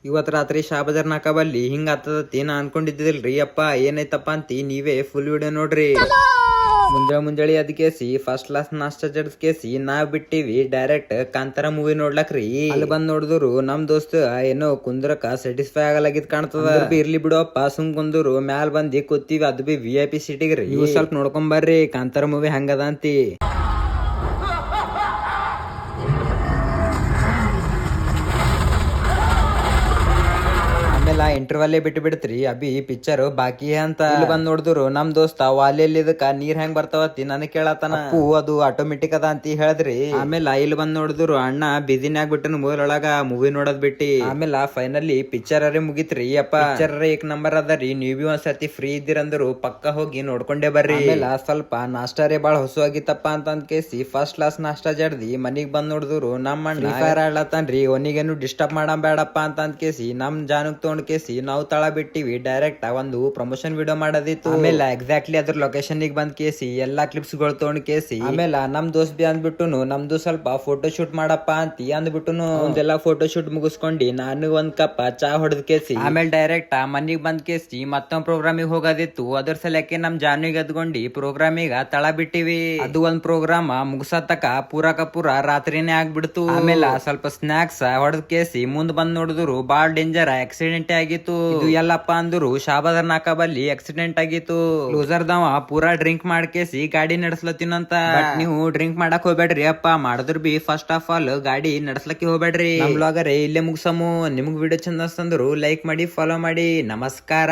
ಇವತ್ ರಾತ್ರಿ ಶಾಬದರ್ ನಾಕಬಲ್ಲಿ ಹಿಂಗ ಆತದತಿ ನಾ ಅನ್ಕೊಂಡಿದ್ದಿಲ್ರಿ ಅಪ್ಪ ಏನೈತಪ್ಪ ಅಂತಿ ನೀವೇ ಫುಲ್ ವಿಡಿಯೋ ನೋಡ್ರಿ. ಮುಂಜಾಳಿ ಅದಕ್ಕೇಸಿ ಫಸ್ಟ್ ಕ್ಲಾಸ್ ನಾಷ್ಟ ಜಡ್ಸ್ಕೇಸಿ ನಾವ್ ಬಿಟ್ಟಿವಿ ಡೈರೆಕ್ಟ್ ಕಾಂತಾರ ಮೂವಿ ನೋಡ್ಲಕ್ರಿ. ಅಲ್ಲಿ ಬಂದ್ ನೋಡಿದ್ರು ನಮ್ ದೋಸ್ತ್ ಏನೋ ಕುಂದ್ರಕ ಸ್ಯಾಟಿಸ್ಫೈ ಆಗಲಾಗಿದ್ ಕಾಣ್ತದ. ಇರ್ಲಿ ಬಿಡುವಪ್ಪ ಸುಮ್ ಕುಂದ್ರು ಮ್ಯಾಲ್ ಬಂದಿ ಕೂತೀವಿ, ಅದು ಬಿ VIP ಸೀಟಿಗ್ರಿ. ನೀವು ಸ್ವಲ್ಪ ನೋಡ್ಕೊಂಡ್ ಬರ್ರಿ ಕಾಂತಾರ ಮೂವಿ ಹಂಗದ ಅಂತಿ. ಆಮೇಲೆ ಇಂಟರ್ವಲ್ಲೇ ಬಿಟ್ಟು ಬಿಡ್ತ್ರಿ ಅಭಿ ಪಿಕ್ಚರ್ ಬಾಕಿ ಅಂತ. ಇಲ್ಲಿ ಬಂದ್ ನೋಡಿದ್ರು ನಮ್ ದೋಸ್ತ ವಾಲಿಯಲ್ಲಿ ಇದಕ್ಕ ನೀರ್ ಹೆಂಗ್ ಬರ್ತಾವತ್ತಿ ನನಗ್ ಕೇಳತಾನ. ಅದು ಆಟೋಮೆಟಿಕ್ ಅದ ಅಂತ ಹೇಳಿದ್ರಿ. ಆಮೇಲೆ ಇಲ್ಲಿ ಬಂದ್ ನೋಡಿದ್ರು ಅಣ್ಣ ಬಿಸಿನೇ ಆಗ್ಬಿಟ್ಟನು ಮೂರೊಳಗ ಮೂವಿ ನೋಡೋದ್ ಬಿಟ್ಟಿ. ಆಮೇಲೆ ಫೈನಲಿ ಪಿಕ್ಚರ್ ಅರೇ ಮುಗಿತ್ರಿ ಅಪ್ಪ. ಪಿಕ್ಚರ್ ಏಕ್ ನಂಬರ್ ಅದರಿ. ನೀವ್ ಬಿ ಒಂದ್ಸತಿ ಫ್ರೀ ಇದ್ದೀರಂದ್ರು ಪಕ್ಕ ಹೋಗಿ ನೋಡ್ಕೊಂಡೇ ಬರ್ರಿ. ಆಮೇಲೆ ಸ್ವಲ್ಪ ನಾಷ್ಟಾರೇ ಬಾಳ ಹೊಸ ಆಗಿತ್ತಪ್ಪ ಅಂತ ಕೇಸಿ ಫಸ್ಟ್ ಕ್ಲಾಸ್ ನಾಷ್ಟಾ ಜಡ್ದಿ ಮನಿಗ್ ಬಂದ್ ನೋಡಿದ್ರು ನಮ್ಮ ಅಣ್ಣ ಫೈರ್ ಆಡ್ಲತ್ತಾನ್ರಿ. ಅವನಿಗೇನು ಡಿಸ್ಟರ್ಬ್ ಮಾಡಮ್ ಬೇಡಪ್ಪ ಅಂತ ಕೇಸಿ ನಮ್ ಜಾನಕ್ ತಗೊಂಡ್ ಕೇಸಿ ನಾವು ತಳ ಬಿಟ್ಟಿವಿ. ಡೈರೆಕ್ಟ್ ಒಂದು ಪ್ರಮೋಷನ್ ವಿಡಿಯೋ ಮಾಡೋದಿತ್ತು. ಆಮೇಲೆ ಎಕ್ಸಾಕ್ಟ್ಲಿ ಅದ್ರ ಲೊಕೇಶನ್ ಬಂದ್ ಕೇಸಿ ಎಲ್ಲಾ ಕ್ಲಿಪ್ಸ್ ಗಳು ತಗೊಂಡ್ ಕೇಸಿ ಆಮೇಲೆ ನಮ್ ದೋಸ್ತ್ ಬಿ ಅಂದ್ಬಿಟ್ಟುನು ನಮ್ದು ಸ್ವಲ್ಪ ಫೋಟೋ ಶೂಟ್ ಮಾಡಪ್ಪ ಅಂತಿ ಅಂದ್ಬಿಟ್ಟುನು ಒಂದೆಲ್ಲಾ ಫೋಟೋ ಶೂಟ್ ಮುಗಿಸ್ಕೊಂಡಿ ನಾನು ಒಂದ್ ಕಪ್ ಚಾ ಹೊಡೆದ್ ಕೇಸಿ ಆಮೇಲೆ ಡೈರೆಕ್ಟ್ ಮನಿಗ್ ಬಂದ್ ಕೇಸಿ ಮತ್ತೊಂದ್ ಪ್ರೋಗ್ರಾಮಿಗೆ ಹೋಗೋದಿತ್ತು. ಅದ್ರ ಸಲಕ್ಕೆ ನಮ್ ಜಾನಿಗೆ ಎದ್ಕೊಂಡಿ ಪ್ರೋಗ್ರಾಮಿಗ ತಳ ಬಿಟ್ಟಿವಿ. ಅದು ಒಂದ್ ಪ್ರೋಗ್ರಾಮ್ ಮುಗಿಸತಕ ಪೂರ ರಾತ್ರಿನೇ ಆಗ್ಬಿಡ್ತು. ಆಮೇಲೆ ಸ್ವಲ್ಪ ಸ್ನಾಕ್ಸ್ ಹೊಡೆದ್ ಕೇಸಿ ಮುಂದ್ ಬಂದ್ ನೋಡಿದ್ರು ಬಾಳ ಡೇಂಜರ್ ಆಕ್ಸಿಡೆಂಟ್ ಆಗಿತ್ತು. ಇದು ಎಲ್ಲಪ್ಪ ಅಂದ್ರು ಶಾಬದರ್ ನಾಕಬಲ್ಲಿ ಆಕ್ಸಿಡೆಂಟ್ ಆಗಿತ್ತು. ಲೂಸರ್ ದವ ಪೂರಾ ಡ್ರಿಂಕ್ ಮಾಡ್ಕೇಸಿ ಗಾಡಿ ನಡೆಸ್ಲತ್ತಿನಂತ. ನೀವು ಡ್ರಿಂಕ್ ಮಾಡಕ್ ಹೋಗ್ಬೇಡ್ರಿ ಅಪ್ಪ, ಮಾಡಿದ್ರು ಬಿ ಫಸ್ಟ್ ಆಫ್ ಆಲ್ ಗಾಡಿ ನಡ್ಸ್ಲಕ್ಕೆ ಹೋಗ್ಬೇಡ್ರಿ. ನಮ್ ವ್ಲಾಗರೇ ಇಲ್ಲೇ ಮುಗ್ಸಮು. ನಿಮ್ಗ್ ವಿಡಿಯೋ ಚಂದ ಅನ್ಸ್ತಂದ್ರು ಲೈಕ್ ಮಾಡಿ, ಫಾಲೋ ಮಾಡಿ. ನಮಸ್ಕಾರ.